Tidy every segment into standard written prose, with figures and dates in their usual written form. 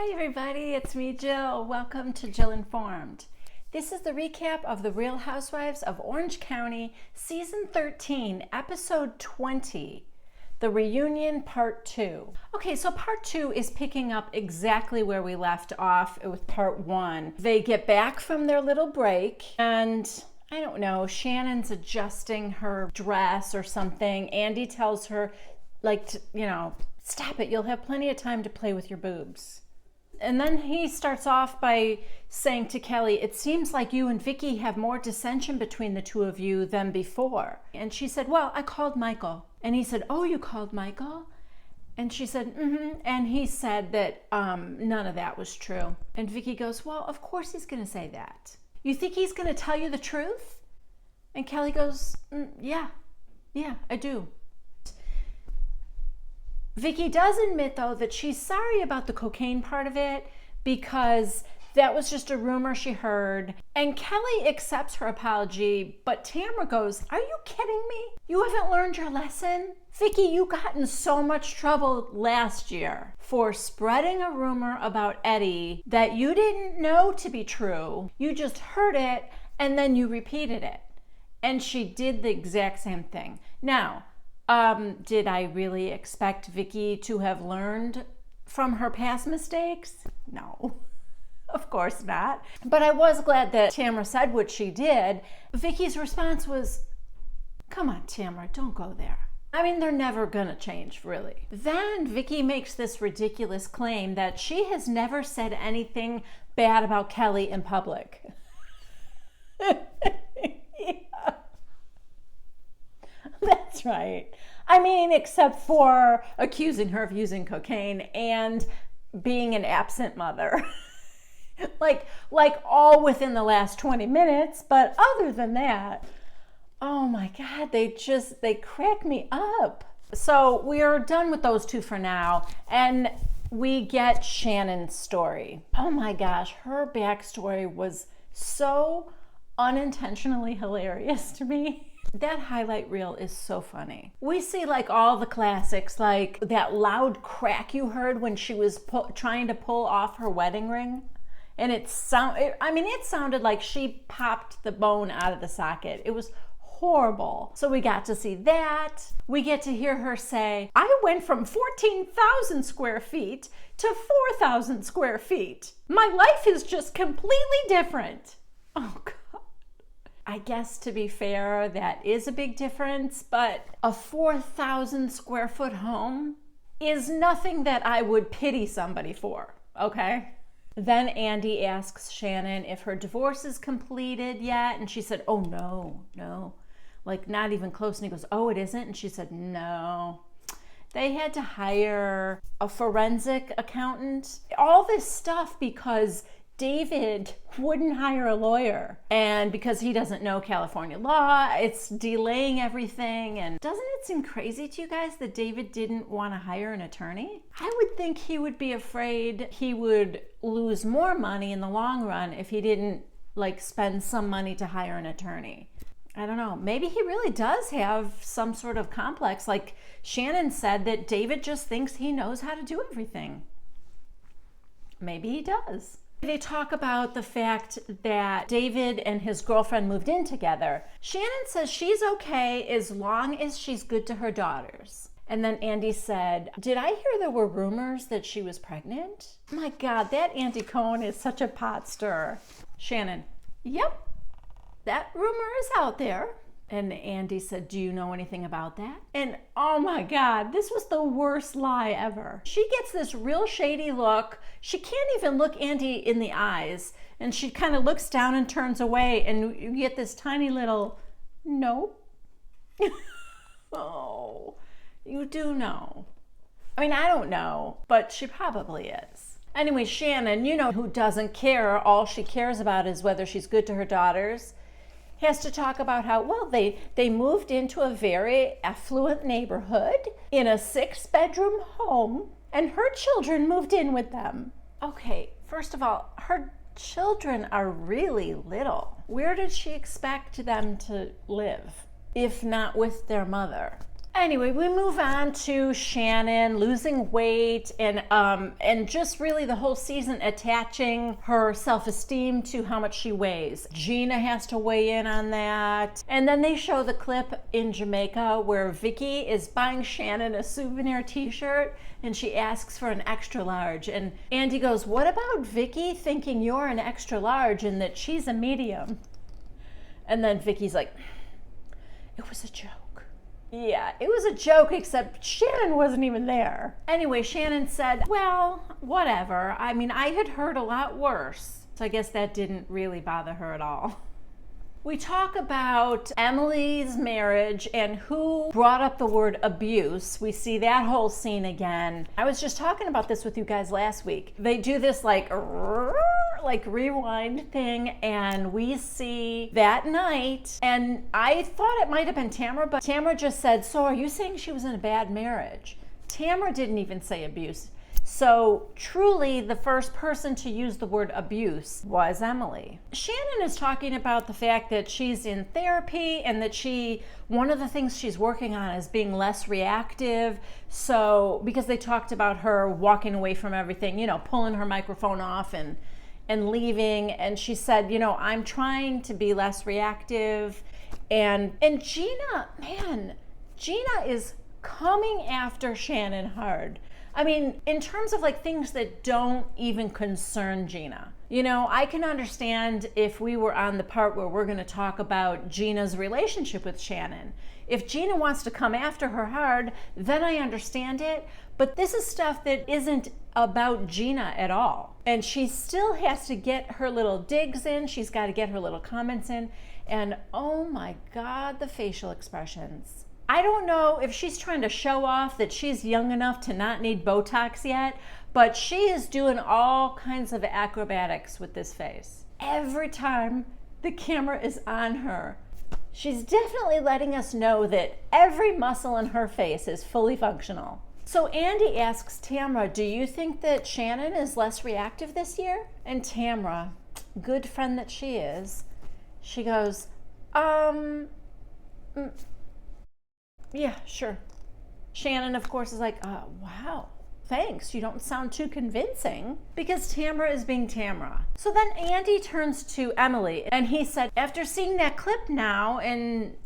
Hi everybody, it's me Jill. Welcome to Jill Informed. This is the recap of the Real Housewives of Orange County, Season 13, Episode 20, The Reunion Part 2. Okay, so Part 2 is picking up exactly where we left off with Part 1. They get back from their little break and I don't know, Shannon's adjusting her dress or something. Andy tells her, stop it, you'll have plenty of time to play with your boobs. And then he starts off by saying to Kelly, it seems like you and Vicki have more dissension between the two of you than before. And she said, well, I called Michael. And he said, oh, you called Michael? And she said, mm-hmm. And he said that none of that was true. And Vicki goes, well, of course he's going to say that. You think he's going to tell you the truth? And Kelly goes, yeah, I do. Vicki does admit, though, that she's sorry about the cocaine part of it because that was just a rumor she heard. And Kelly accepts her apology, but Tamra goes, are you kidding me? You haven't learned your lesson? Vicki, you got in so much trouble last year for spreading a rumor about Eddie that you didn't know to be true. You just heard it and then you repeated it. And she did the exact same thing. Now, did I really expect Vicki to have learned from her past mistakes? No, of course not. But I was glad that Tamra said what she did. Vicki's response was, come on, Tamra, don't go there. I mean, they're never gonna change, really. Then Vicki makes this ridiculous claim that she has never said anything bad about Kelly in public. That's right. I mean, except for accusing her of using cocaine and being an absent mother. like all within the last 20 minutes. But other than that, oh my God, they crack me up. So we are done with those two for now. And we get Shannon's story. Oh my gosh, her backstory was so unintentionally hilarious to me. That highlight reel is so funny. We see all the classics, like that loud crack you heard when she was trying to pull off her wedding ring. And it sounded like she popped the bone out of the socket. It was horrible. So we got to see that. We get to hear her say, I went from 14,000 square feet to 4,000 square feet. My life is just completely different. Oh, God. I guess, to be fair, that is a big difference, but a 4,000 square foot home is nothing that I would pity somebody for, okay? Then Andy asks Shannon if her divorce is completed yet, and she said, oh, no, not even close. And he goes, oh, it isn't? And she said, no. They had to hire a forensic accountant. All this stuff because David wouldn't hire a lawyer, and because he doesn't know California law, it's delaying everything. And doesn't it seem crazy to you guys that David didn't want to hire an attorney? I would think he would be afraid he would lose more money in the long run if he didn't spend some money to hire an attorney. I don't know. Maybe he really does have some sort of complex. Like Shannon said that David just thinks he knows how to do everything. Maybe he does. They talk about the fact that David and his girlfriend moved in together. Shannon says she's okay as long as she's good to her daughters. And then Andy said, did I hear there were rumors that she was pregnant? My God, that Andy Cohen is such a pot stirrer. Shannon, yep, that rumor is out there. And Andy said, do you know anything about that? And oh my God, this was the worst lie ever. She gets this real shady look. She can't even look Andy in the eyes. And she kind of looks down and turns away. And you get this tiny little, nope. Oh, you do know. I mean, I don't know, but she probably is. Anyway, Shannon, you know who doesn't care. All she cares about is whether she's good to her daughters. Has to talk about how, well, they moved into a very affluent neighborhood in a 6-bedroom home, and her children moved in with them. Okay, first of all, her children are really little. Where did she expect them to live, if not with their mother? Anyway, we move on to Shannon losing weight and just really the whole season attaching her self-esteem to how much she weighs. Gina has to weigh in on that. And then they show the clip in Jamaica where Vicki is buying Shannon a souvenir t-shirt and she asks for an extra large. And Andy goes, "What about Vicki thinking you're an extra large and that she's a medium?" And then Vicki's like, "It was a joke." Yeah, it was a joke, except Shannon wasn't even there. Anyway, Shannon said, "Well, whatever. I mean, I had heard a lot worse." So I guess that didn't really bother her at all. We talk about Emily's marriage and who brought up the word abuse. We see that whole scene again. I was just talking about this with you guys last week. They do this like rewind thing, and we see that night, and I thought it might have been Tamra, but Tamra just said, "So are you saying she was in a bad marriage?" Tamra didn't even say abuse. So truly the first person to use the word abuse was Emily. Shannon is talking about the fact that she's in therapy and that one of the things she's working on is being less reactive. So because they talked about her walking away from everything, pulling her microphone off and leaving, and she said, "I'm trying to be less reactive." And Gina, man, Gina is coming after Shannon hard. I mean, in terms of like things that don't even concern Gina. I can understand if we were on the part where we're going to talk about Gina's relationship with Shannon. If Gina wants to come after her hard, then I understand it. But this is stuff that isn't about Gina at all. And she still has to get her little digs in. She's got to get her little comments in. And oh my God, the facial expressions. I don't know if she's trying to show off that she's young enough to not need Botox yet, but she is doing all kinds of acrobatics with this face. Every time the camera is on her, she's definitely letting us know that every muscle in her face is fully functional. So Andy asks Tamra, "Do you think that Shannon is less reactive this year?" And Tamra, good friend that she is, she goes, yeah, sure. Shannon, of course, is like, "Wow, thanks. You don't sound too convincing," because Tamra is being Tamra. So then Andy turns to Emily and he said, "After seeing that clip now and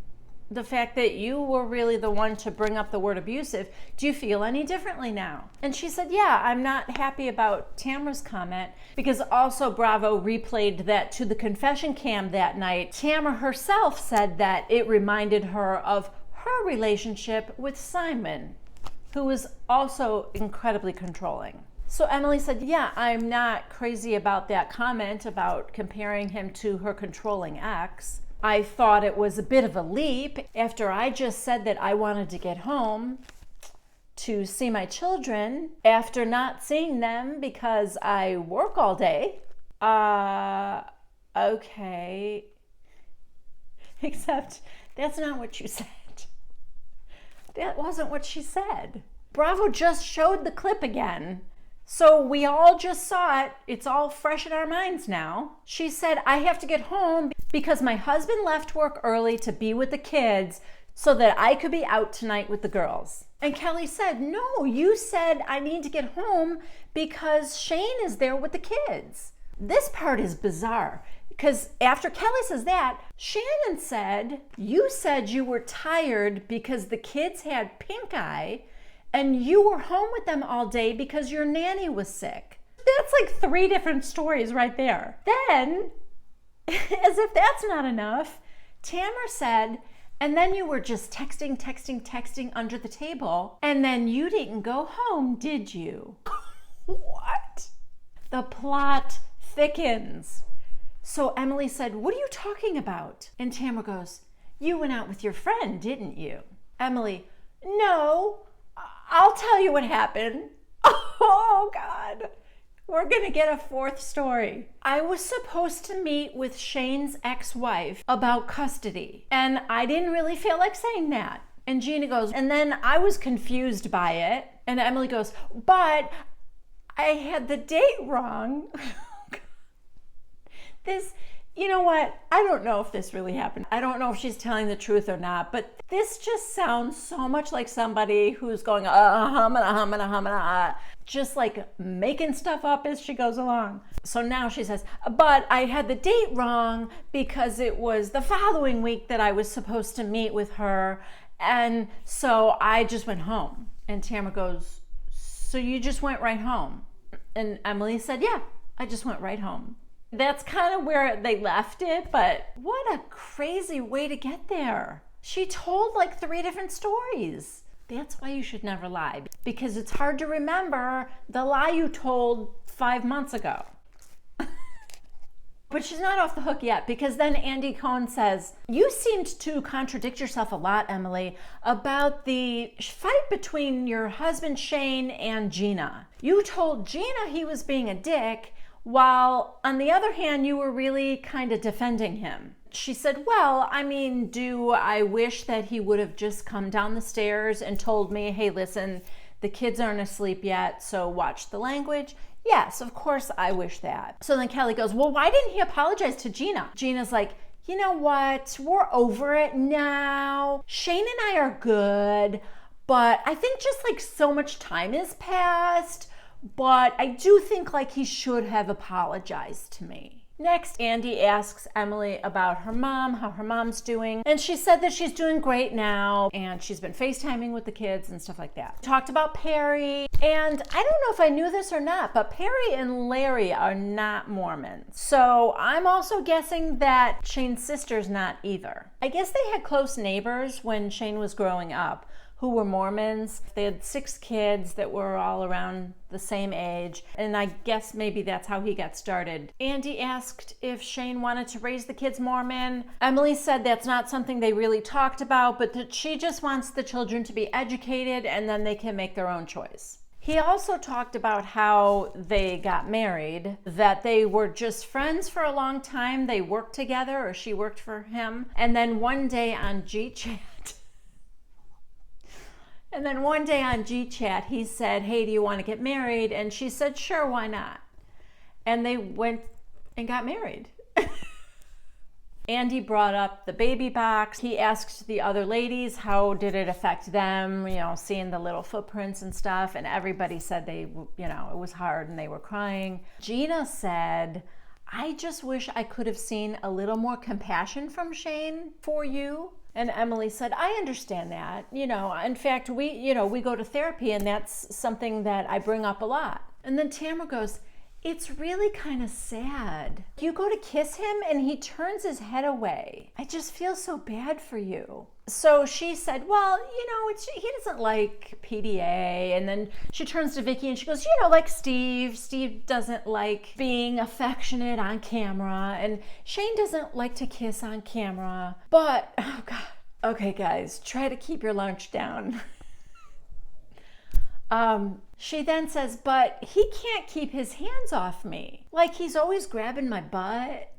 the fact that you were really the one to bring up the word abusive, do you feel any differently now?" And she said, "Yeah, I'm not happy about Tamra's comment," because also Bravo replayed that to the confession cam that night. Tamra herself said that it reminded her of her relationship with Simon, who was also incredibly controlling. So Emily said, "Yeah, I'm not crazy about that comment about comparing him to her controlling ex. I thought it was a bit of a leap after I just said that I wanted to get home to see my children after not seeing them because I work all day." Okay. Except that's not what you said. That wasn't what she said. Bravo just showed the clip again. So we all just saw it. It's all fresh in our minds now. She said, "I have to get home because my husband left work early to be with the kids so that I could be out tonight with the girls." And Kelly said, "No, you said I need to get home because Shane is there with the kids." This part is bizarre. Because after Kelly says that, Shannon said, "You said you were tired because the kids had pink eye and you were home with them all day because your nanny was sick." That's like 3 different stories right there. Then, as if that's not enough, Tamra said, "And then you were just texting under the table, and then you didn't go home, did you?" What? The plot thickens. So Emily said, "What are you talking about?" And Tamra goes, "You went out with your friend, didn't you?" Emily, "No, I'll tell you what happened." Oh God, we're gonna get a 4th story. "I was supposed to meet with Shane's ex-wife about custody, and I didn't really feel like saying that." And Gina goes, "And then I was confused by it." And Emily goes, "But I had the date wrong." You know what? I don't know if this really happened. I don't know if she's telling the truth or not, but this just sounds so much like somebody who's going, just like making stuff up as she goes along. So now she says, but I had the date wrong because it was the following week that I was supposed to meet with her. And so I just went home. And Tamra goes, so you just went right home? And Emily said, yeah, I just went right home. That's kind of where they left it, but what a crazy way to get there. She told like 3 different stories. That's why you should never lie, because it's hard to remember the lie you told 5 months ago. But she's not off the hook yet, because then Andy Cohen says, you seemed to contradict yourself a lot, Emily, about the fight between your husband Shane and Gina. You told Gina he was being a dick, while on the other hand, you were really kind of defending him. She said, well, I mean, do I wish that he would have just come down the stairs and told me, hey, listen, the kids aren't asleep yet, so watch the language? Yes, of course I wish that. So then Kelly goes, well, why didn't he apologize to Gina? Gina's like, you know what? We're over it now. Shane and I are good, but I think just like so much time has passed. But I do think like he should have apologized to me. Next, Andy asks Emily about her mom, how her mom's doing. And she said that she's doing great now. And she's been FaceTiming with the kids and stuff like that. Talked about Perry. And I don't know if I knew this or not, but Perry and Larry are not Mormons. So I'm also guessing that Shane's sister's not either. I guess they had close neighbors when Shane was growing up who were Mormons. They had 6 kids that were all around the same age, and I guess maybe that's how he got started. Andy asked if Shane wanted to raise the kids Mormon. Emily said that's not something they really talked about, but that she just wants the children to be educated and then they can make their own choice. He also talked about how they got married, that they were just friends for a long time. They worked together, or she worked for him, and then one day on GChat, he said, hey, do you want to get married? And she said, sure, why not? And they went and got married. Andy brought up the baby box. He asked the other ladies, how did it affect them, seeing the little footprints and stuff. And everybody said it was hard and they were crying. Gina said, I just wish I could have seen a little more compassion from Shane for you. And Emily said, I understand that. In fact, we go to therapy and that's something that I bring up a lot. And then Tamra goes, it's really kind of sad. You go to kiss him and he turns his head away. I just feel so bad for you. So she said, well, he doesn't like PDA. And then she turns to Vicki and she goes, like Steve. Steve doesn't like being affectionate on camera. And Shane doesn't like to kiss on camera. But, oh God. Okay, guys, try to keep your lunch down. She then says, but he can't keep his hands off me. Like he's always grabbing my butt.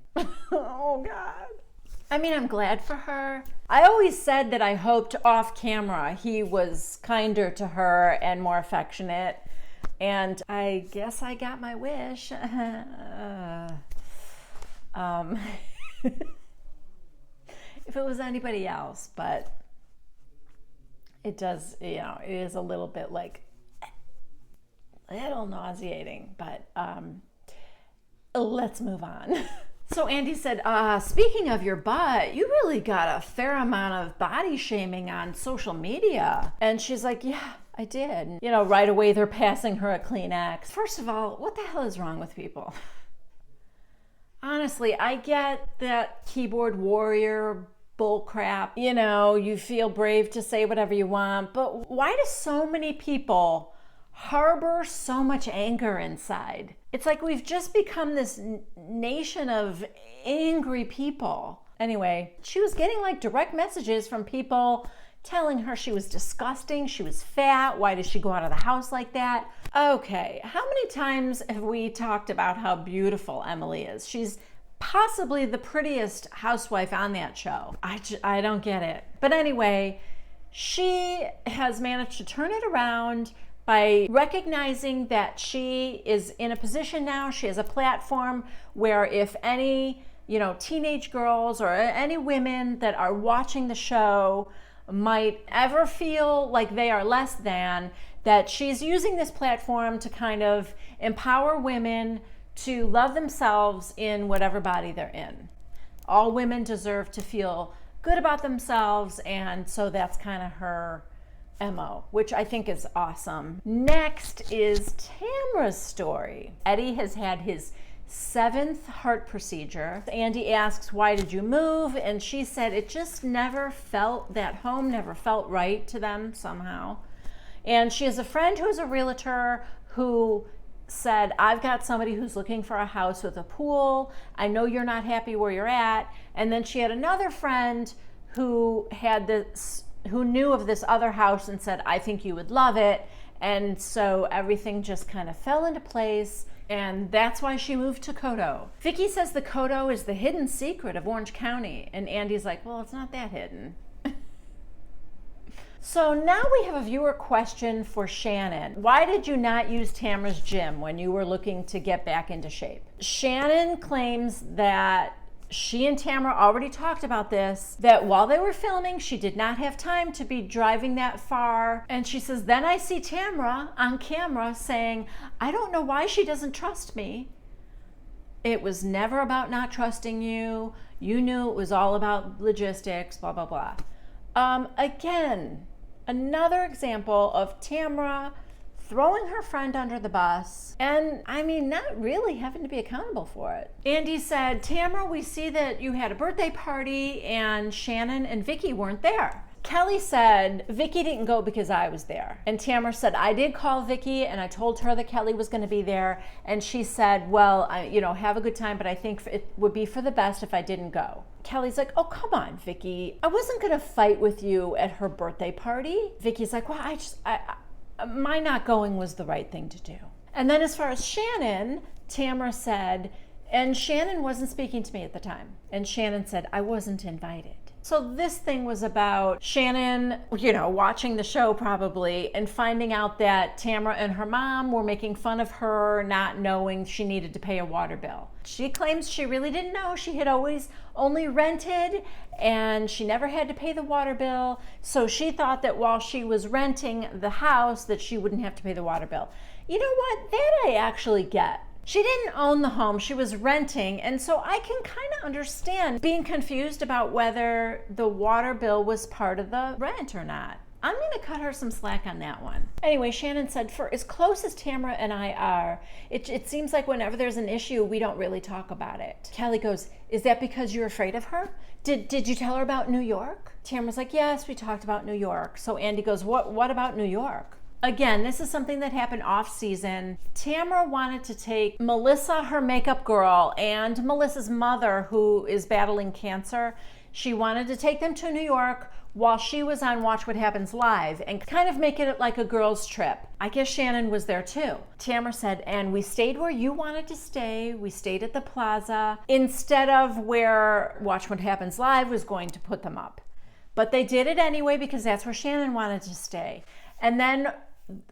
Oh God. I mean, I'm glad for her. I always said that I hoped off camera he was kinder to her and more affectionate. And I guess I got my wish. If it was anybody else, but it does, it is a little bit like, a little nauseating, but let's move on. So Andy said, speaking of your butt, you really got a fair amount of body shaming on social media. And she's like, yeah, I did. Right away they're passing her a Kleenex. First of all, what the hell is wrong with people? Honestly, I get that keyboard warrior bull crap. You feel brave to say whatever you want, but why do so many people harbor so much anger inside? It's like we've just become this nation of angry people. Anyway, she was getting like direct messages from people telling her she was disgusting, she was fat, why does she go out of the house like that? Okay, how many times have we talked about how beautiful Emily is? She's possibly the prettiest housewife on that show. I don't get it. But anyway, she has managed to turn it around by recognizing that she is in a position now, she has a platform where if any teenage girls or any women that are watching the show might ever feel like they are less than, that she's using this platform to kind of empower women to love themselves in whatever body they're in. All women deserve to feel good about themselves, and so that's kind of her MO, which I think is awesome. Next is Tamra's story. Eddie has had his 7th heart procedure. Andy asks, why did you move? And she said it just never felt, that home never felt right to them somehow. And she has a friend who's a realtor who said, I've got somebody who's looking for a house with a pool. I know you're not happy where you're at. And then she had another friend who knew of this other house and said, I think you would love it. And so everything just kind of fell into place. And that's why she moved to Coto. Vicki says the Coto is the hidden secret of Orange County. And Andy's like, well, it's not that hidden. So now we have a viewer question for Shannon. Why did you not use Tamra's gym when you were looking to get back into shape? Shannon claims that she and Tamra already talked about this, that while they were filming, she did not have time to be driving that far. And she says, then I see Tamra on camera saying, I don't know why she doesn't trust me. It was never about not trusting you. You knew it was all about logistics, blah, blah, blah. Again, another example of Tamra throwing her friend under the bus and, not really having to be accountable for it. Andy said, Tamra, we see that you had a birthday party and Shannon and Vicki weren't there. Kelly said, Vicki didn't go because I was there. And Tamra said, I did call Vicki and I told her that Kelly was going to be there. And she said, well, have a good time, but I think it would be for the best if I didn't go. Kelly's like, oh, come on, Vicki. I wasn't going to fight with you at her birthday party. Vicki's like, well, my not going was the right thing to do. And then as far as Shannon, Tamra said, and Shannon wasn't speaking to me at the time. And Shannon said, I wasn't invited. So this thing was about Shannon, watching the show probably and finding out that Tamra and her mom were making fun of her not knowing she needed to pay a water bill. She claims she really didn't know. She had always only rented and she never had to pay the water bill. So she thought that while she was renting the house that she wouldn't have to pay the water bill. You know what? That I actually get. She didn't own the home, she was renting, and so I can kind of understand being confused about whether the water bill was part of the rent or not. I'm going to cut her some slack on that one. Anyway, Shannon said, for as close as Tamra and I are, it seems like whenever there's an issue, we don't really talk about it. Kelly goes, is that because you're afraid of her? Did you tell her about New York? Tamra's like, yes, we talked about New York. So Andy goes, what about New York? Again, this is something that happened off season. Tamra wanted to take Melissa, her makeup girl, and Melissa's mother, who is battling cancer. She wanted to take them to New York while she was on Watch What Happens Live and kind of make it like a girls' trip. I guess Shannon was there too. Tamra said, and we stayed where you wanted to stay. We stayed at the plaza instead of where Watch What Happens Live was going to put them up. But they did it anyway because that's where Shannon wanted to stay. And then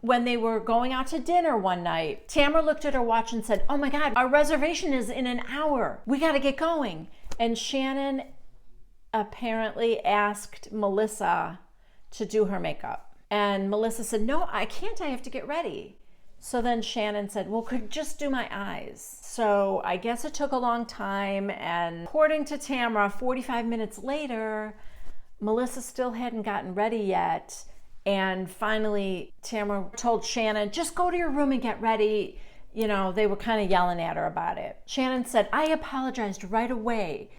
when they were going out to dinner one night, Tamra looked at her watch and said, oh my God, our reservation is in an hour. We got to get going. And Shannon apparently asked Melissa to do her makeup. And Melissa said, no, I can't. I have to get ready. So then Shannon said, well, could just do my eyes. So I guess it took a long time. And according to Tamra, 45 minutes later, Melissa still hadn't gotten ready yet. And finally, Tamra told Shannon, just go to your room and get ready. They were kind of yelling at her about it. Shannon said, I apologized right away.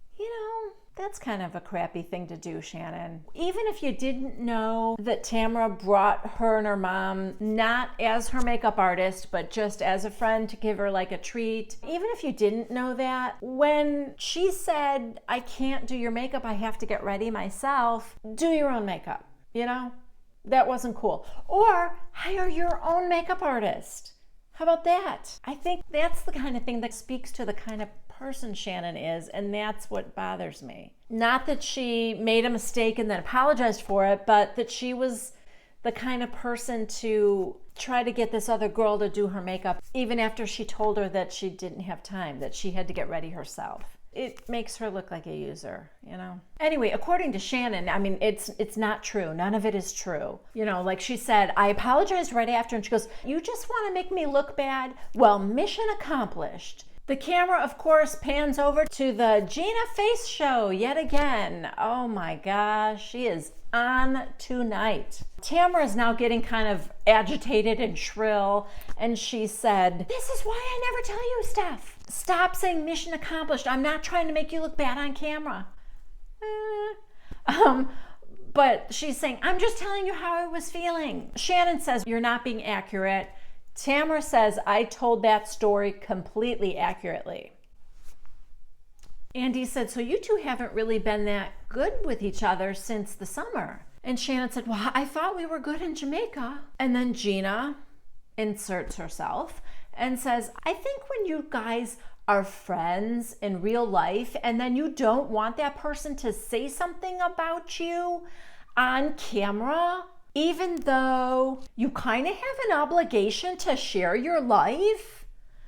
That's kind of a crappy thing to do, Shannon. Even if you didn't know that Tamra brought her and her mom, not as her makeup artist, but just as a friend to give her like a treat. Even if you didn't know that, when she said, I can't do your makeup, I have to get ready myself, do your own makeup, That wasn't cool. Or hire your own makeup artist. How about that? I think that's the kind of thing that speaks to the kind of person Shannon is, and that's what bothers me. Not that she made a mistake and then apologized for it, but that she was the kind of person to try to get this other girl to do her makeup, even after she told her that she didn't have time, that she had to get ready herself. it makes her look like a user, you know? Anyway, according to Shannon, I mean, it's not true. None of it is true. You know, like she said, I apologized right after, and she goes, you just want to make me look bad? Well, mission accomplished. The camera, of course, pans over to the Gina face show yet again. Oh my gosh, she is on tonight. Tamra is now getting kind of agitated and shrill, and she said, this is why I never tell you stuff. Stop saying mission accomplished. I'm not trying to make you look bad on camera. But she's saying, I'm just telling you how I was feeling. Shannon says, you're not being accurate. Tamra says, I told that story completely accurately. Andy said, so you two haven't really been that good with each other since the summer. And Shannon said, well, I thought we were good in Jamaica. And then Gina inserts herself and says, I think when you guys are friends in real life and then you don't want that person to say something about you on camera, even though you kind of have an obligation to share your life.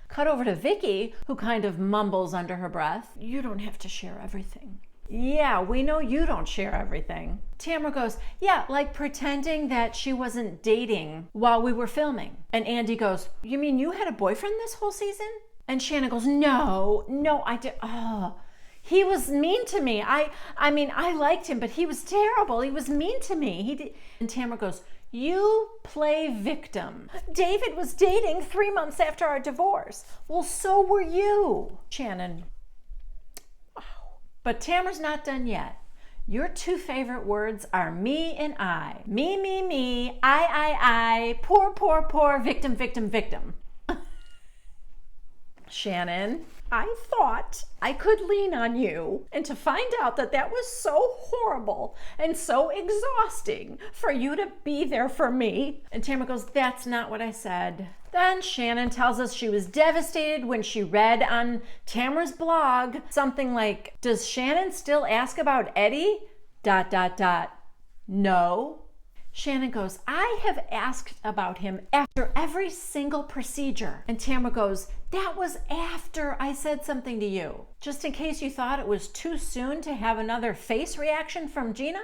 Cut over to Vicki, who kind of mumbles under her breath, you don't have to share everything. Yeah, we know you don't share everything. Tamra goes, yeah, like pretending that she wasn't dating while we were filming. And Andy goes, you mean you had a boyfriend this whole season? And Shannon goes, no, I did. Oh, he was mean to me. I mean, I liked him, but he was terrible. He was mean to me. He did. And Tamra goes, you play victim. David was dating 3 months after our divorce. Well, so were you. Shannon. Wow. But Tamra's not done yet. Your two favorite words are me and I. Me, I, poor, victim, victim. Shannon, I thought I could lean on you, and to find out that that was so horrible and so exhausting for you to be there for me. And Tamra goes, that's not what I said. Then Shannon tells us she was devastated when she read on Tamra's blog something like, does Shannon still ask about Eddie? ... No. Shannon goes, I have asked about him after every single procedure. And Tamra goes, that was after I said something to you. Just in case you thought it was too soon to have another face reaction from Gina?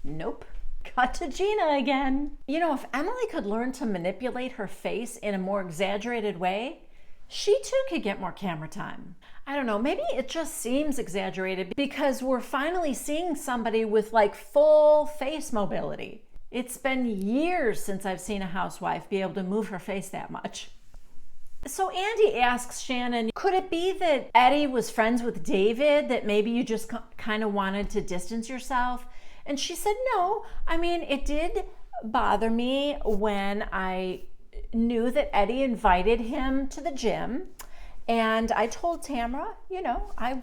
Nope. Cut to Gina again. You know, if Emily could learn to manipulate her face in a more exaggerated way, she too could get more camera time. I don't know, maybe it just seems exaggerated because we're finally seeing somebody with like full face mobility. It's been years since I've seen a housewife be able to move her face that much. So Andy asks Shannon, could it be that Eddie was friends with David, that maybe you just kind of wanted to distance yourself? And she said, no. I mean, it did bother me when I knew that Eddie invited him to the gym. And I told Tamra, you know, I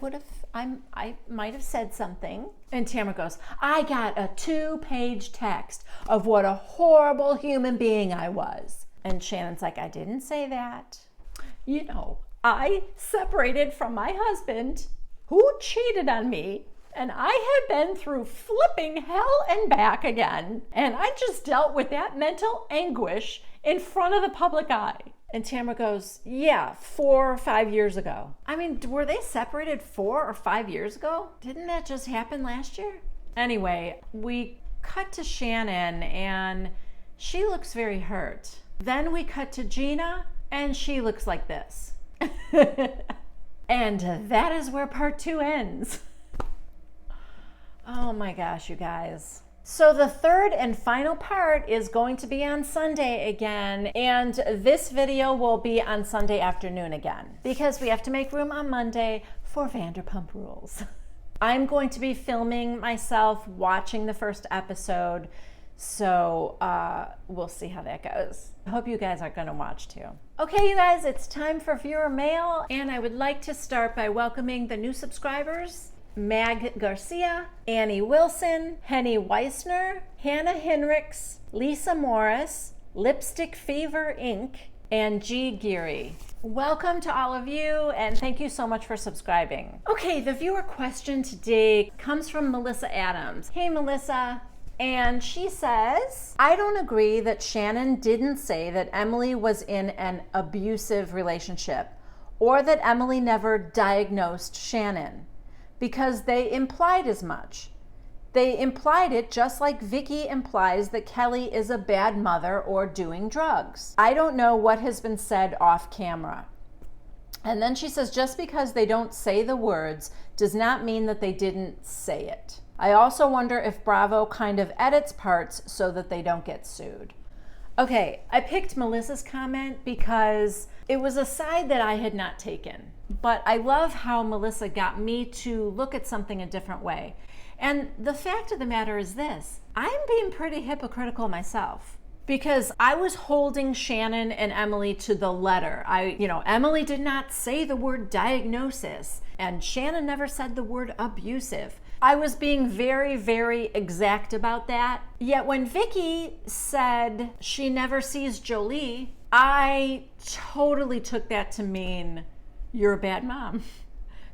might have said something. And Tamra goes, I got a 2-page text of what a horrible human being I was. And Shannon's like, I didn't say that. You know, I separated from my husband who cheated on me. And I have been through flipping hell and back again. And I just dealt with that mental anguish in front of the public eye. And Tamra goes, yeah, 4 or 5 years ago. I mean, were they separated 4 or 5 years ago? Didn't that just happen last year? Anyway, we cut to Shannon and she looks very hurt. Then we cut to Gina and she looks like this. And that is where part 2 ends. Oh my gosh, you guys. So the third and final part is going to be on Sunday again, and this video will be on Sunday afternoon again because we have to make room on Monday for Vanderpump Rules. I'm going to be filming myself watching the first episode, so we'll see how that goes. I hope you guys are going to watch too. Okay, you guys, it's time for viewer mail, and I would like to start by welcoming the new subscribers. Mag Garcia, Annie Wilson, Henny Weissner, Hannah Hinrichs, Lisa Morris, Lipstick Fever Inc., and G. Geary. Welcome to all of you, and thank you so much for subscribing. Okay, the viewer question today comes from Melissa Adams. Hey, Melissa. And she says, I don't agree that Shannon didn't say that Emily was in an abusive relationship or that Emily never diagnosed Shannon, because they implied as much. They implied it just like Vicki implies that Kelly is a bad mother or doing drugs. I don't know what has been said off camera. And then she says, just because they don't say the words does not mean that they didn't say it. I also wonder if Bravo kind of edits parts so that they don't get sued. Okay, I picked Melissa's comment because it was a side that I had not taken. But I love how Melissa got me to look at something a different way. And the fact of the matter is this: I'm being pretty hypocritical myself, because I was holding Shannon and Emily to the letter. Emily did not say the word diagnosis, and Shannon never said the word abusive. I was being very, very exact about that. Yet when Vicki said she never sees Jolie, I totally took that to mean you're a bad mom.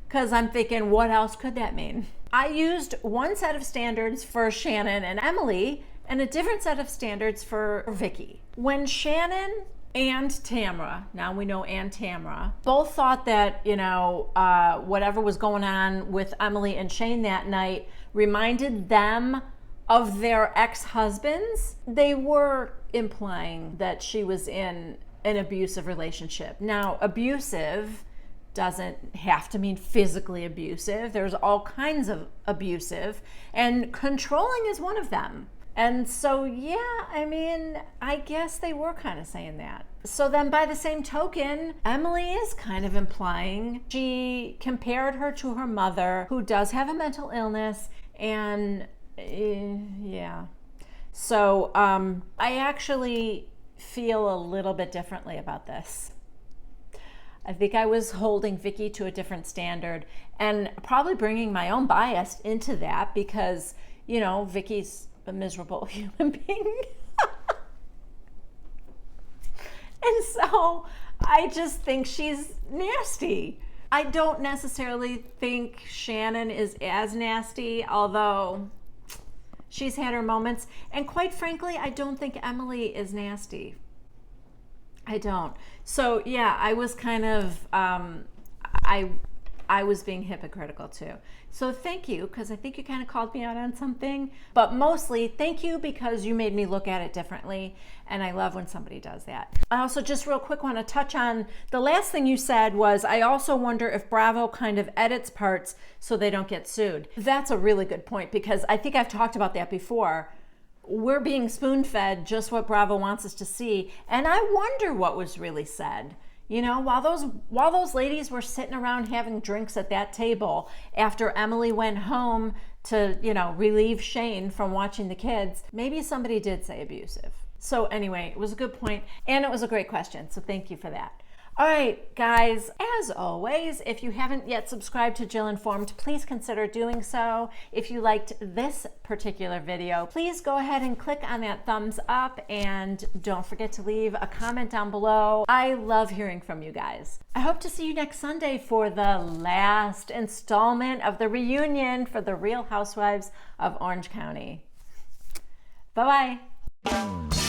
Because I'm thinking, what else could that mean? I used one set of standards for Shannon and Emily and a different set of standards for Vicki. When Shannon and Tamra, now we know and Tamra, both thought that, whatever was going on with Emily and Shane that night reminded them of their ex-husbands, they were implying that she was in an abusive relationship. Now, abusive doesn't have to mean physically abusive. There's all kinds of abusive, and controlling is one of them. And so, I guess they were kind of saying that. So then by the same token, Emily is kind of implying she compared her to her mother, who does have a mental illness, and yeah. So I actually feel a little bit differently about this. I think I was holding Vicki to a different standard and probably bringing my own bias into that because, Vicki's a miserable human being. And so I just think she's nasty. I don't necessarily think Shannon is as nasty, although she's had her moments. And quite frankly, I don't think Emily is nasty. I don't. So yeah, I was kind of, I was being hypocritical too. So thank you, because I think you kind of called me out on something, but mostly thank you because you made me look at it differently. And I love when somebody does that. I also just real quick want to touch on the last thing you said was, I also wonder if Bravo kind of edits parts so they don't get sued. That's a really good point, because I think I've talked about that before. We're being spoon-fed just what Bravo wants us to see. And I wonder what was really said. While those ladies were sitting around having drinks at that table after Emily went home to, relieve Shane from watching the kids, maybe somebody did say abusive. So anyway, it was a good point, and it was a great question. So thank you for that. All right, guys, as always, if you haven't yet subscribed to Jill Informed, please consider doing so. If you liked this particular video, please go ahead and click on that thumbs up, and don't forget to leave a comment down below. I love hearing from you guys. I hope to see you next Sunday for the last installment of the reunion for the Real Housewives of Orange County. Bye-bye.